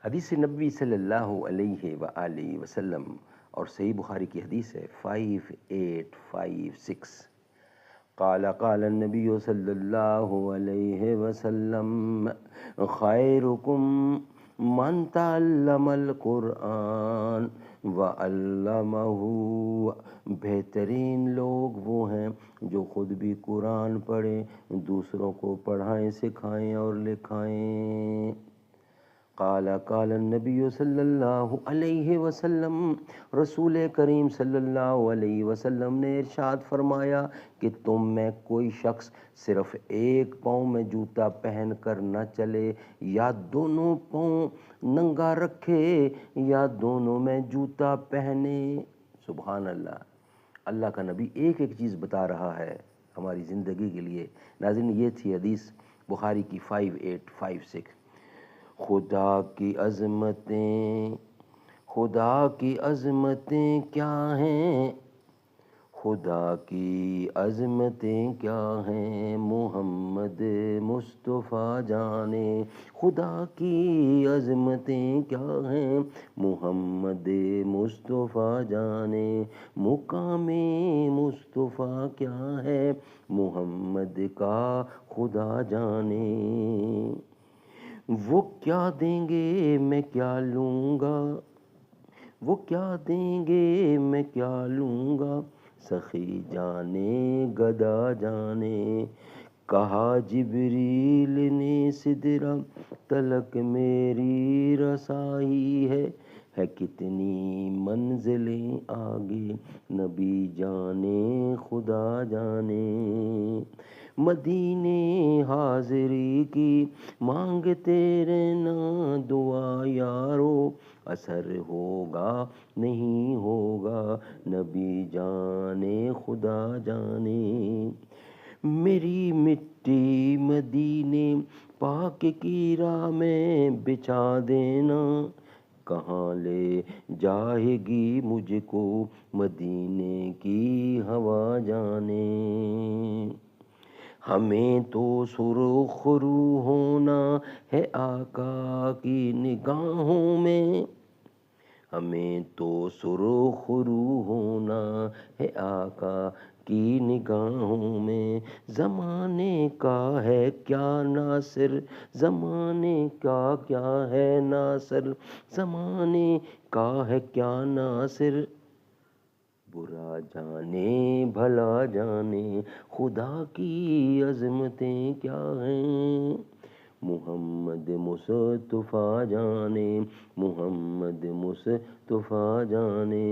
حدیث نبوی صلی اللہ علیہ وآلہ وسلم اور صحیح بخاری کی حدیث ہے 5856۔ قال النبی صلی اللہ علیہ وسلم خیرکم من تعلم القرآن وعلمہ، بہترین لوگ وہ ہیں جو خود بھی قرآن پڑھیں، دوسروں کو پڑھائیں، سکھائیں اور لکھائیں۔ قال النبی صلی اللہ علیہ وسلم، رسول کریم صلی اللہ علیہ وسلم نے ارشاد فرمایا کہ تم میں کوئی شخص صرف ایک پاؤں میں جوتا پہن کر نہ چلے، یا دونوں پاؤں ننگا رکھے یا دونوں میں جوتا پہنے۔ سبحان اللہ، اللہ کا نبی ایک ایک چیز بتا رہا ہے ہماری زندگی کے لیے۔ ناظرین، یہ تھی حدیث بخاری کی 5856۔ خدا کی عظمتیں، خدا کی عظمتیں کیا ہیں، خدا کی عظمتیں کیا ہیں، محمد مصطفیٰ جانے۔ خدا کی عظمتیں کیا ہیں، محمد مصطفیٰ جانے۔ مقام مصطفیٰ کیا ہے، محمد کا خدا جانے۔ وہ کیا دیں گے میں کیا لوں گا، وہ کیا دیں گے میں کیا لوں گا، سخی جانے گدا جانے۔ کہا جبریل نے سدرہ تلک میری رسائی ہے کتنی منزلیں آگے، نبی جانے خدا جانے۔ مدینے حاضری کی مانگتے رہنا دعا یارو، اثر ہوگا نہیں ہوگا، نبی جانے خدا جانے۔ میری مٹی مدینے پاک کی راہ میں بچھا دینا، کہاں لے جائے گی مجھ کو مدینے کی ہوا جانے۔ ہمیں تو سرخ رو ہونا ہے آقا کی نگاہوں میں، ہمیں تو سرخ رو ہونا ہے آقا کی نگاہوں میں۔ زمانے کا ہے کیا ناصر، زمانے کا کیا ہے ناصر، زمانے کا ہے کیا ناصر، برا جانے بھلا جانے۔ خدا کی عظمتیں کیا ہیں، محمد مصطفیٰ جانے، محمد مصطفیٰ جانے۔